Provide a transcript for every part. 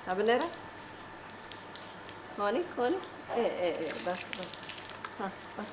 هبه نره هانی هانی ايه بس ها بس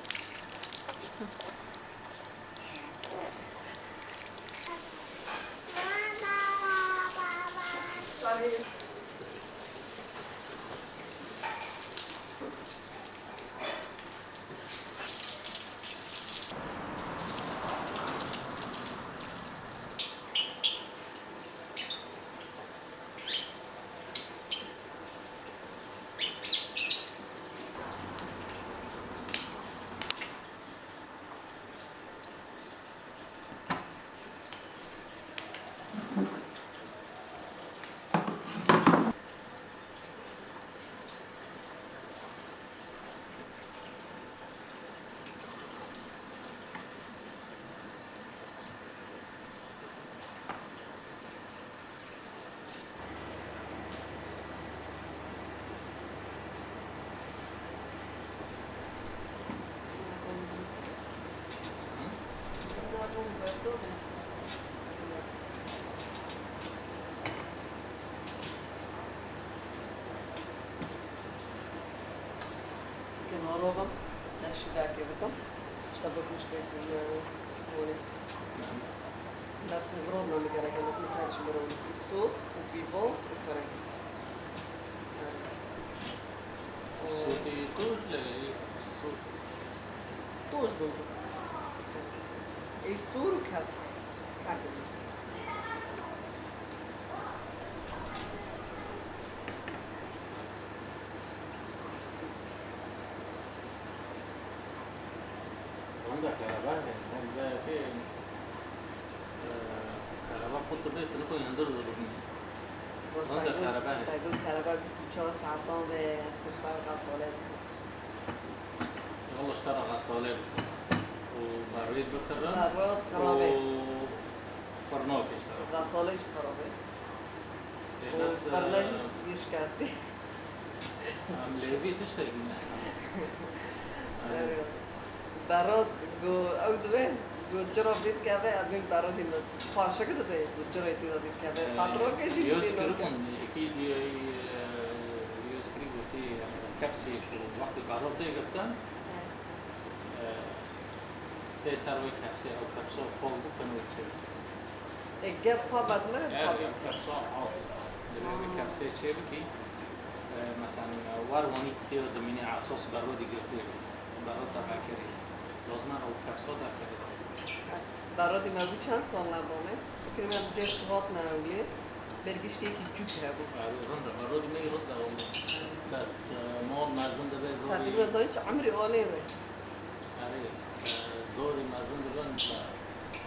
روبم نشيدها كيفكم اشتبك مشكلة هوني بس برودنا مقالة كانت متهاش مرون في السوق وفي بوس وفرق صوتي توج لي صوت توج دولو اي سور وكاسك هكذا عندك كهرباء عندك في كهرباء كنت بيت نكون يندر ضربني عندك كهرباء تقول كهرباء 24 ساعة بتشتغل غسالات والله اشترى غسالات وبريد بكرة براد خرابي وفرناك اشترى غسالش خرابي بس وفرناش يشكاستي عملي بي تشتري منها براد جو او دبن جو جرا بيت كافي ابين براد يمت فاشا كده بيت جرا يفيد بيت كافي خاطرو كيجي يذكركم اكيد يذكركم في كبسي في وقت البراد دي قبتان ده سروي كبسي او كبسو فوق كانوا يتشيل الجاب بابا دمر بابا كبسو اللي كبسي تشيبكي مثلا واروني كتير دميني على صوص برودي قلت براد تبع كري لازم او كبسو ده كده برادی ما بود چند سال نبامه که من جست هات نمیلیه برگیش که یکی جوک هبود رنده برادی می رنده والله بس ما مازن ده زوري تقریبا تا هیچ عمری آلیه آره زوري مازن ده رنده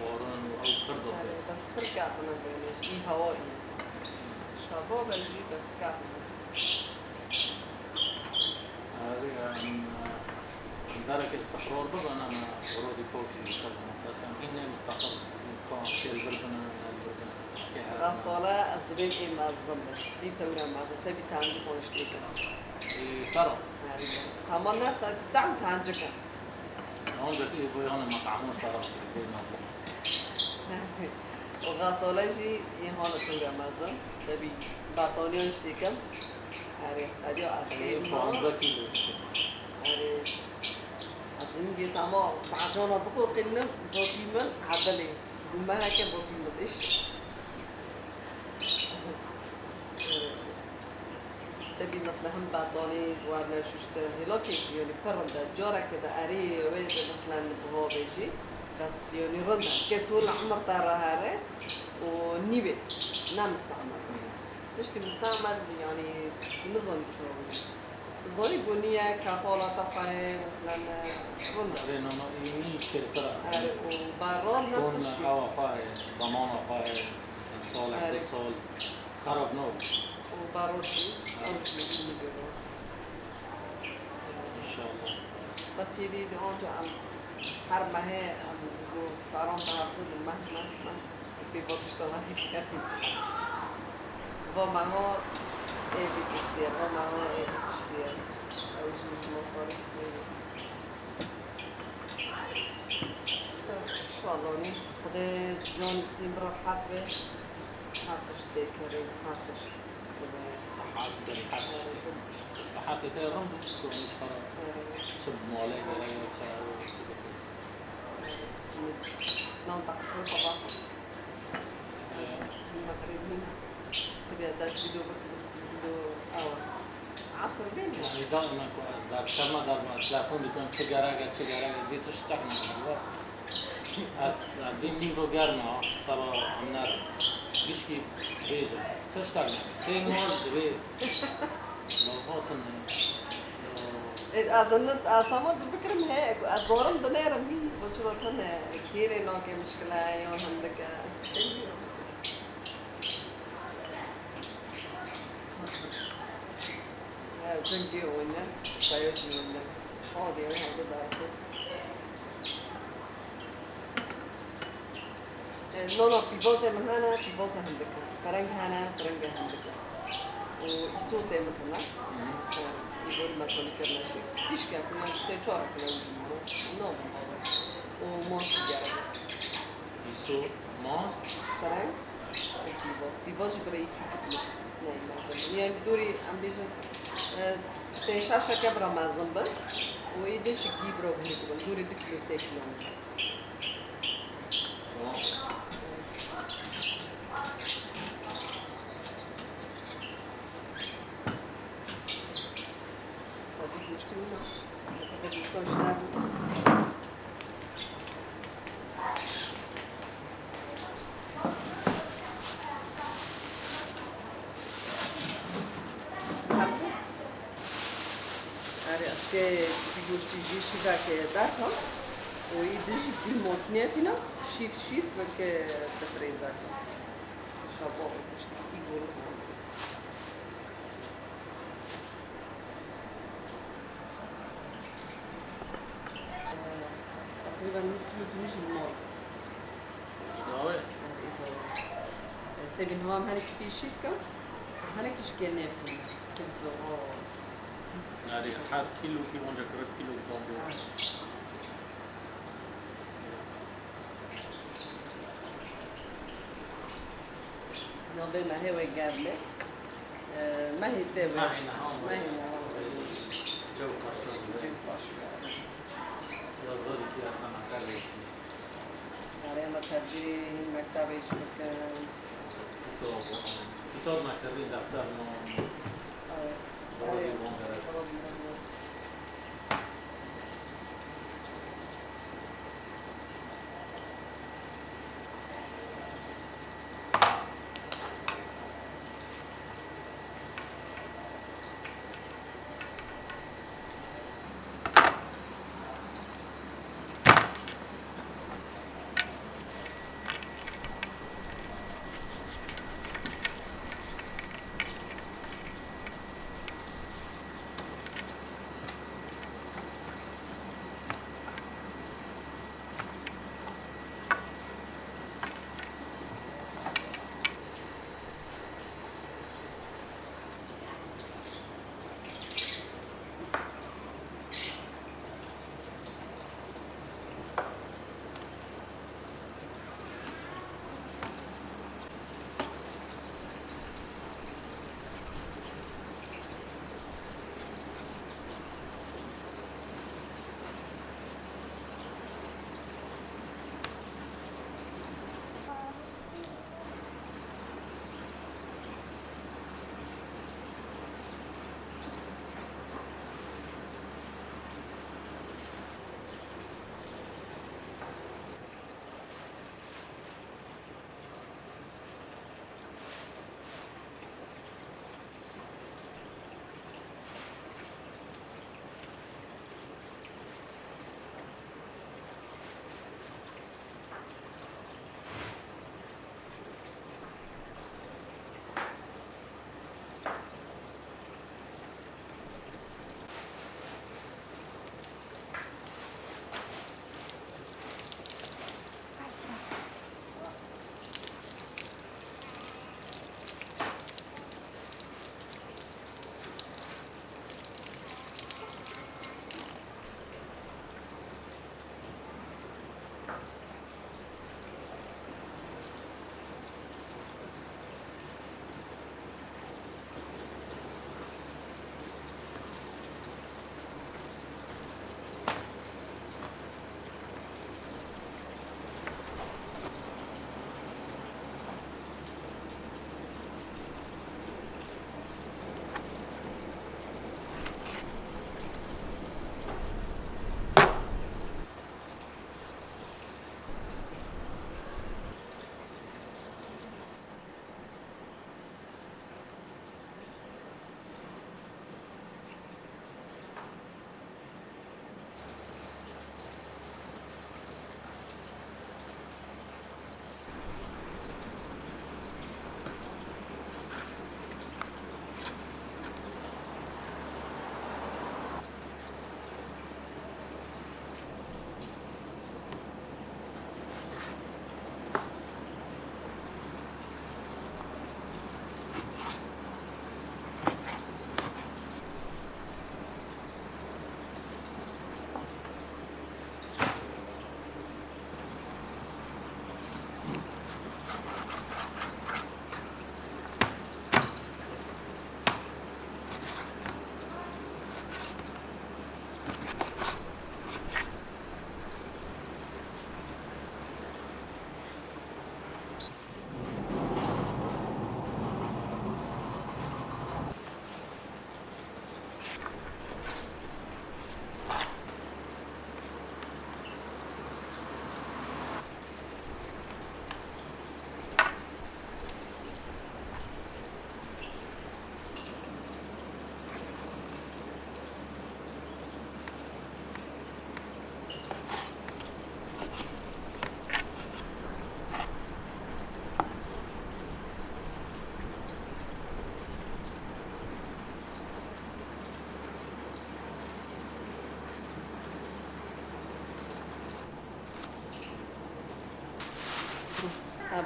وارن او کردو بس فرق کنم بینش این هوایی شبا بلجی بس کنم آره درك استقرار بقى انا ورودي كوتشي بس هنا مستقر كان في البردنا رسالة أصدقائي إيه معظمة دي تورا معظمة سبي تانجي كونشتيكا ترى همانا دعم تانجيكا هون بتقول بوي هون مطعمون ترى في وغسالة شي إيه هون تورا معظم سبي باطانيون شتيكا هاري أصلي ما هاري إنجي تمام بعدنا بقول قلنا بوكيمن عدلي وما هيك بوكيمن إيش سبي مثلا هم بعداني جوارنا ششته هلا كي يعني فرندا جارة كده أري ويد مثلا بهوا بيجي بس يعني رندا كطول عمر ترى هاره ونيبه نعم مستعمل تشتي مستعمل يعني نظام شو زوري بنية كفالة طبعاً مثلاً رندا. رينا ما يمين كتير. وبارون نفس الشيء. كون هوا فاي ضمانة فاي مثلاً صالح بالصال خرب نور. وباروتي أو شيء إن شاء الله. بس يدي دهونجا عم حرب ما هي عم جو تعرون تعرفون ما بيبغوا هيك وما هو إيه بتشتري وما هو إيه بتشتري أو شيء مصاري إن شاء الله ني خد جون سيمبر حربه حربش تكرر حربش صحات بريحات صحات تيرم تكون خلاص شب مالي ولا ننطق صباحا ما قريب منها سبيا داش فيديو فيديو عصر بين يعني دائما كويس دار كما دار ما تلفون بيكون تجارة دي تشتغل والله از بین میگو گرما سبا امنار بیشکی بیجا تشتغل سه ماه دوی لوهاتن أصلا بفكرهم هيك أصورهم دنيرم هي بشوفهم كثير إنه كمشكلة يوم عندك تنجي ونا سايوتي ونا شعبي ونا هذا ده نو بيبوزة من هنا بيبوزة عندك فرنج هنا فرنج عندك والصوت ده مثلا يقول مثلا كنا شيء إيش كان كنا سيطرة كنا نو وموس جارة يسو موس فرنج بيبوز بري كتير نعم يعني دوري عم بيجن تشاشة كبرى مع زنبل ويدش يجيبرو بهيك دوري دكيلو سيكلون که گوشتی جیشی و که دارم و ایده‌شی دیل مطمئن فینا شیف و که تفریزه شباب ایگول تقریبا میشه نور سبین هم هنی که شیف کن هنی کش که نفیم يعني حال كيلو اونجا كرت كيلو بامبو نوبل ما هي وقابله ما هي تبع ما هي جو زوري كده انا كاري يعني ما تجري مكتب ايش مكان كتاب ما كاري دفتر نو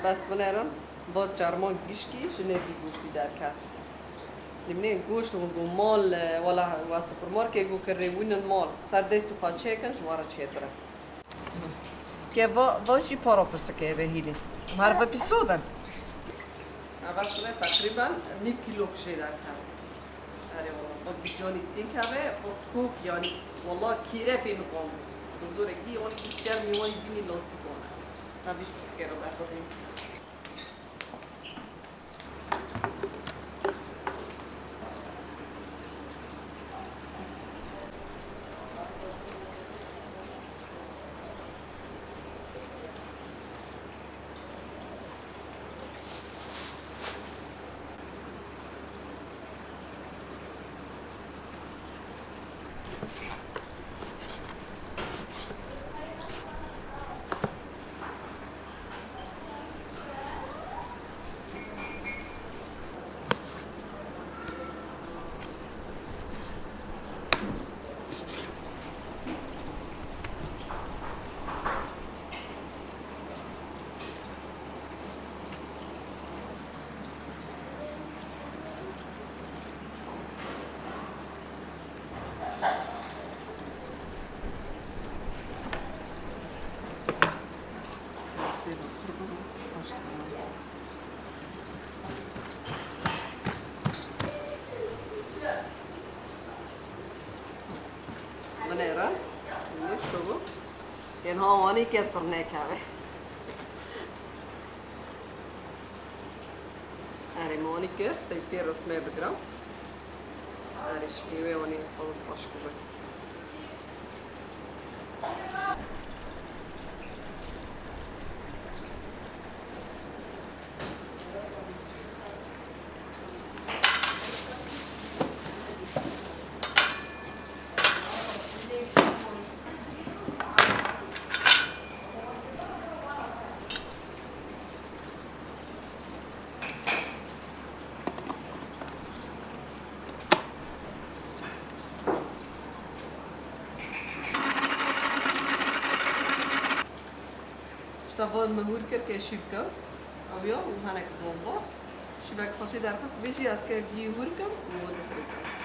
بس بنرم با چرمان گیشکی جنبی گوشتی در کات نمونه گوشت و مال ولا و سوپرمارکت گو کریون مال سر دست پاچه کن جوارا چیتره که واشی پارو پسکه به هیلی معرفه پیسودن بس بنا تقریبا 9 کیلو کشی در کات آره والله با بیجانی سین کبه با کوک یعنی والله کیره پی میکنم بزرگی اون بیشتر میوانی بینی لاسی کنه نبیش بسکه رو در کنیم Manera, ini coba. Yang hawa ni kita pernah kawe. Ari moni ker, saya kira semua bergerak. Ari skiwe oni kalau pas kuat. طبعا مهور کرد که شیب کرد آیا اون هنگ بمبا شیبک خوشی درخواست بیشی از که بیهور کم و دفرستم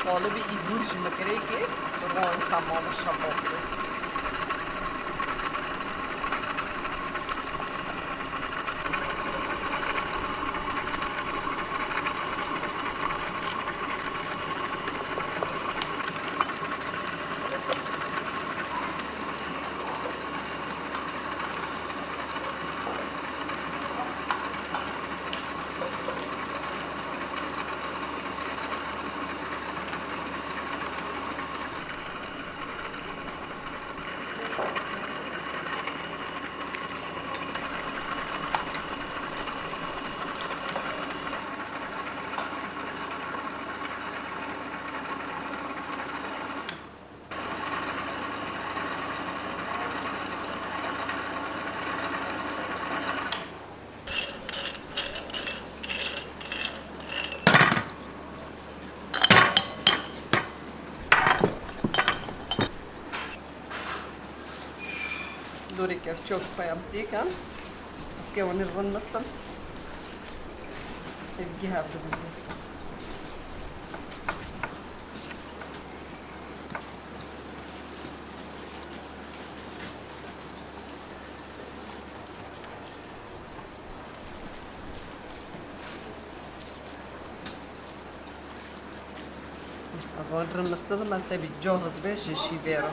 قالب ای برج مکره که روی تمام شباب کرد دوری که چوک پایم دیکن از که ونی رن مستم سیبگی ها بزنیم از وان رن مستم من سیبی جاهز بهش شیوه رو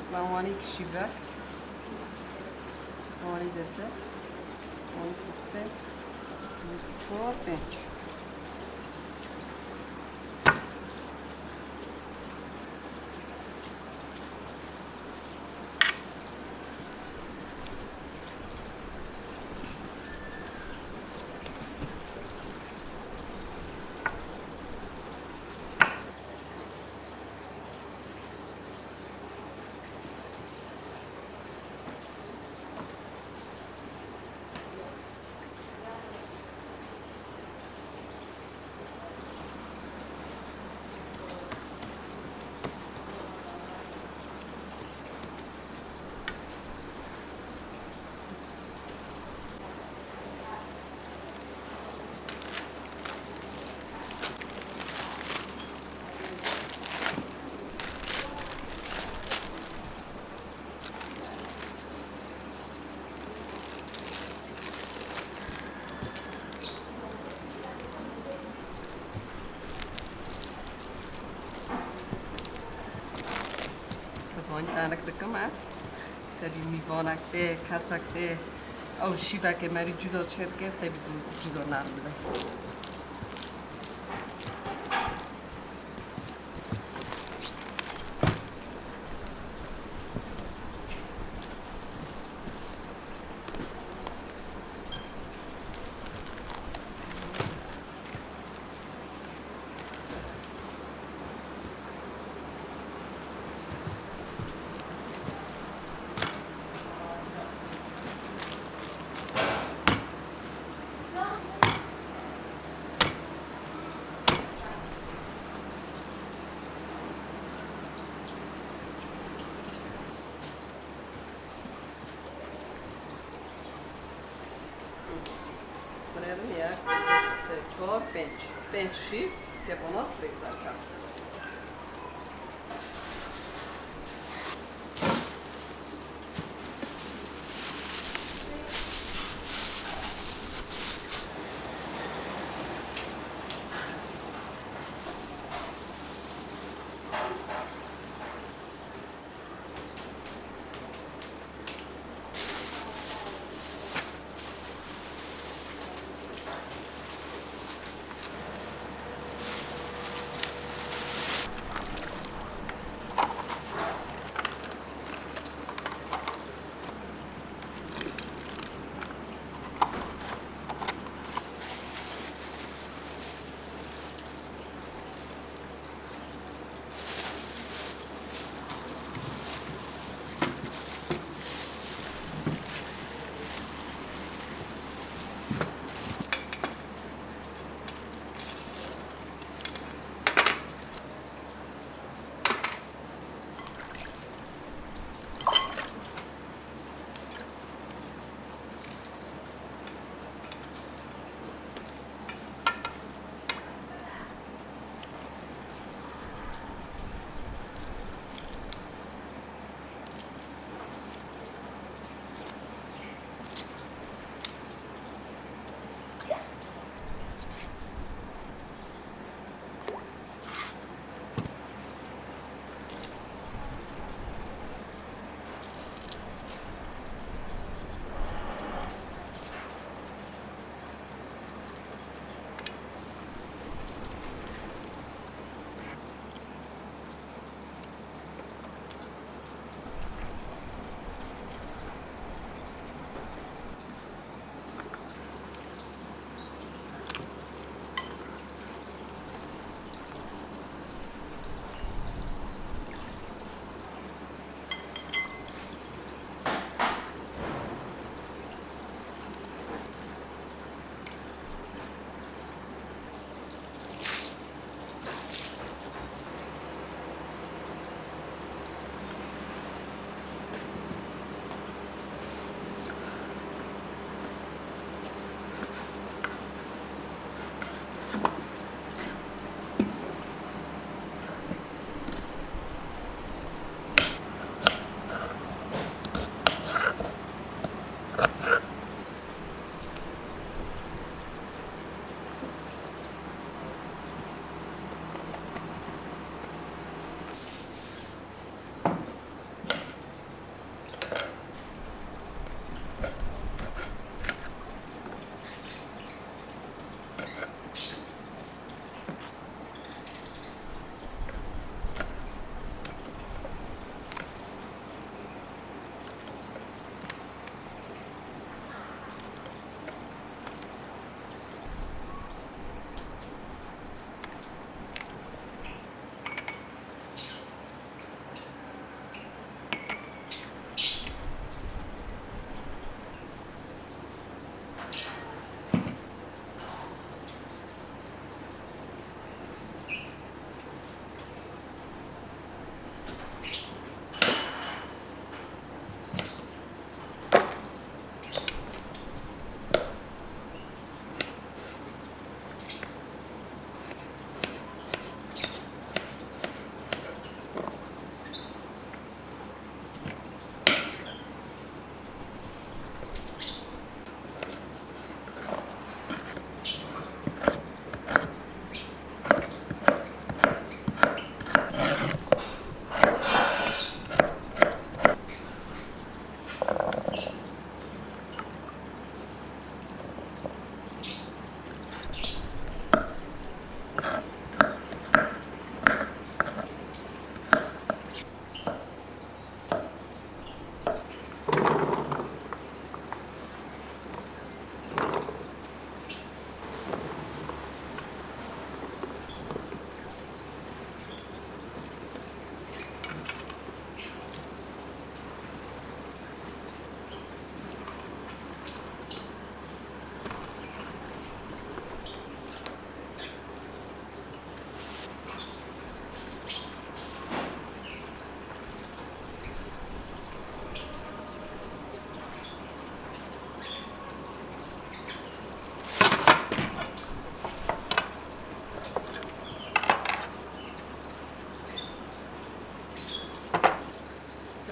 مثلا وانی کشیده وانی داده وانی سیسته چهار پنج زوانتانك دكما سبي ميوانك كاسك او شیوه که مری جدا چید که سبی جدا نرم بده Vreme je, se čor, penč šif, te ponot frizarka.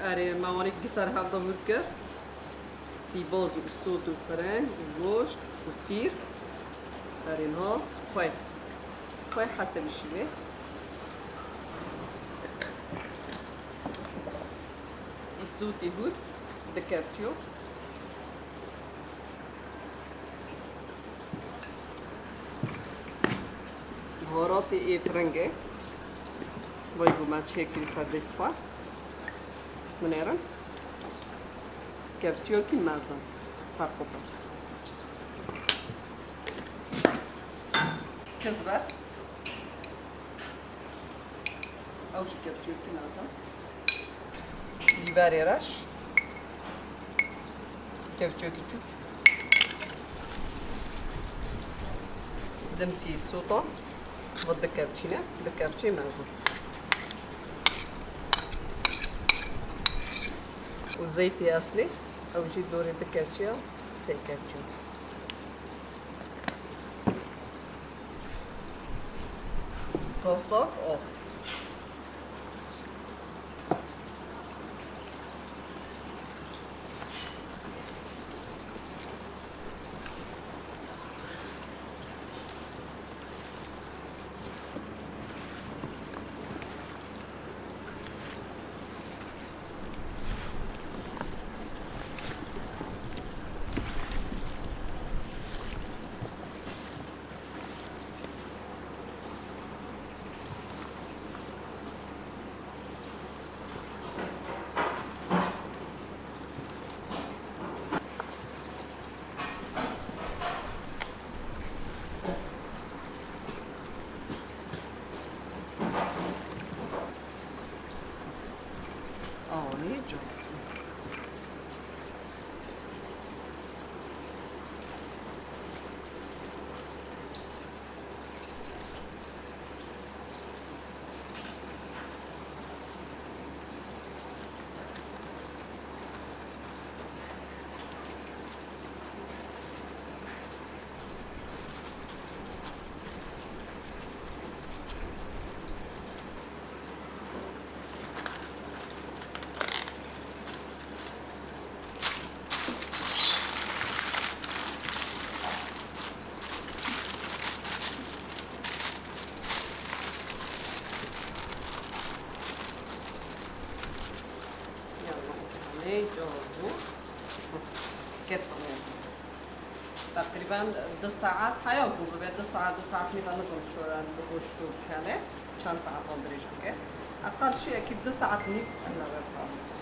اره موانع گسر هفته مرکر بیباز و سوت و فرنگ و گوشت و سیر در اینها خواه حسب شیوه السوتي هود دكرتيو بهارات فرنگه باید من چکری سرده سپا منیرم کرچیو کی مزن سر خوبه کزبر اوش کرچیو کی مزن بیبری رش کرچیو کی چوب دمسی سوطا ضد الكابتشينة بالكابتشي مازن والزيت اصلي او جي دوري الكابتشي سي كابتشي توصل اوف Olha, Johnson. تقریبا 2 ساعت حیا گوبه به 2 ساعت 2 ساعت میتونه زنچوران بگوشتو کنه چند ساعت آندریش بگه اقل شيء اكيد 2 ساعات نيب الا خالص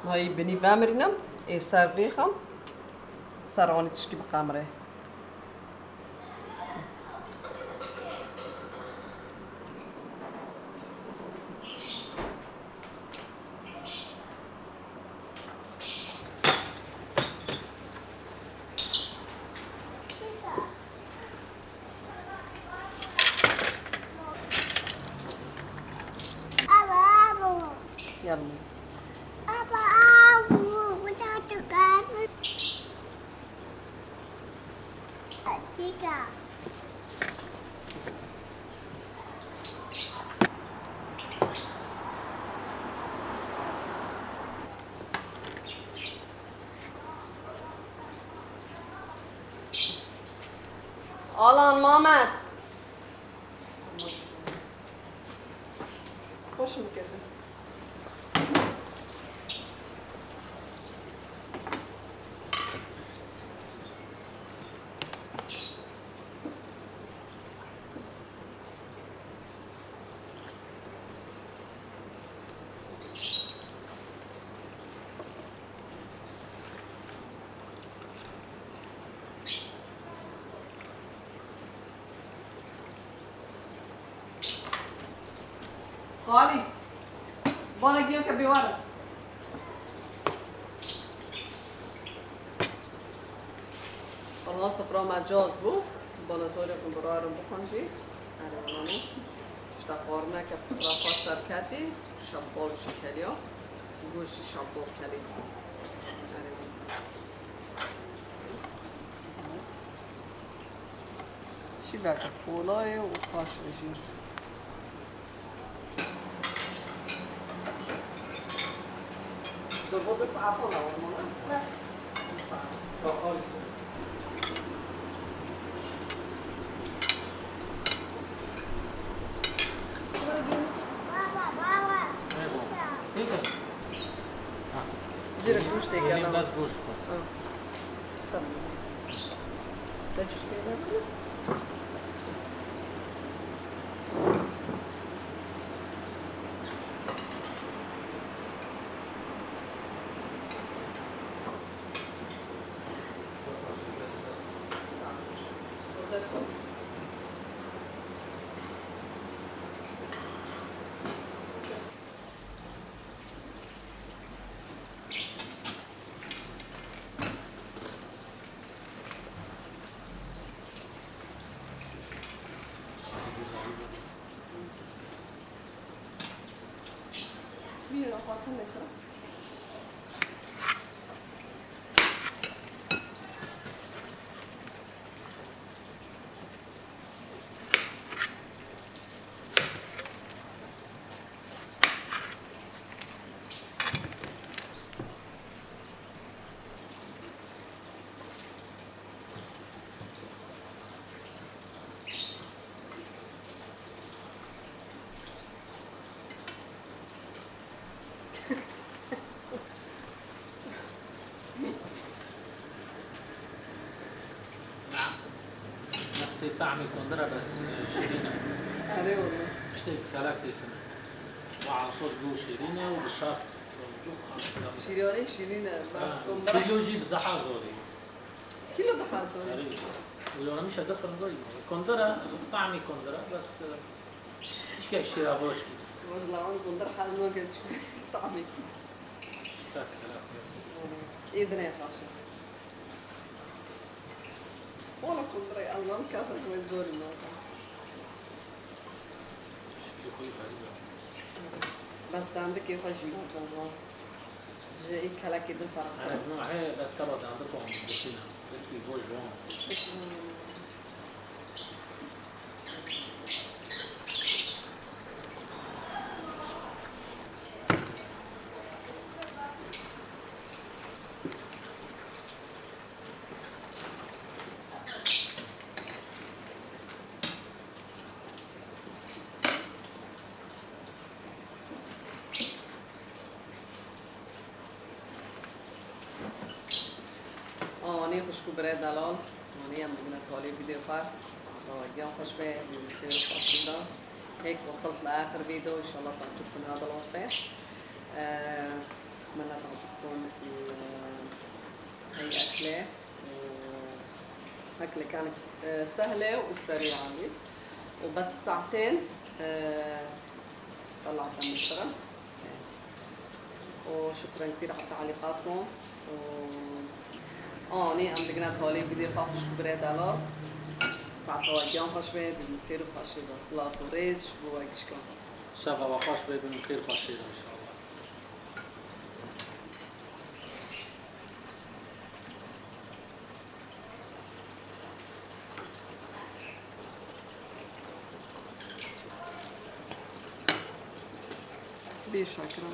هاي بني فامرينم اي سارفيخم ساروني تشكي بقامره يلا آلان ماما خوش میکرده خالص بانا گیم که بیواره خلاص سفرا مجاز بود بانا زوری کن برای رو بخونجی ارمانو اشتا قارنه که را خواستر کردی شبال شکلیا گوشی شبال کلی چی بکر پولای و کاش رژیم دو بود ساعت ها نوار نه تا خالص ठीक है زیر گوشت دیگه एक الان. दस गोश्त को tamam. Ben şu şeyler var. Zresztą. Bir farkın ne şu? نفس طعم الكندرة بس شيرينة Arı oldu. اشتري خلقتي مع صوص جو شيرينة وبالشرط Şiriyone şirine. Bas kumbara. كيلو جيب ضحى زوري Kilo daha sonra. ولو مش هدفر زي كندرة طعمي كندرة بس ايش كاي شيرافوش Možda on kundar hazno geç. Tabii. تاك İdne yapaşı. Ola kundara anlam kasar kuvvet zor inansa. بس عندك كيف اجيبها والله جاي كلا كده فرق انا هي بس سبب عندكم بسينا في بوج وان آنی خوشکو برای دلال آنی هم بگنه تالی ویدیو پر جان خوش به خير وفاصلة هيك وصلت لآخر فيديو إن شاء الله تعجبكم هذا الوصفة أتمنى تعجبكم هي أكلة أكلة كانت سهلة وسريعة وبس ساعتين طلعتها من الفرن وشكرا كثير على تعليقاتكم آنی هم بگنه تالی ویدیو خواهش برای دلار ساعت واقعیان خوش به خیر و خوشی و صلاح و ریز و اکشکان شب و خوش ببینیم خیر خوش شد ان شاء الله بیشتر کرم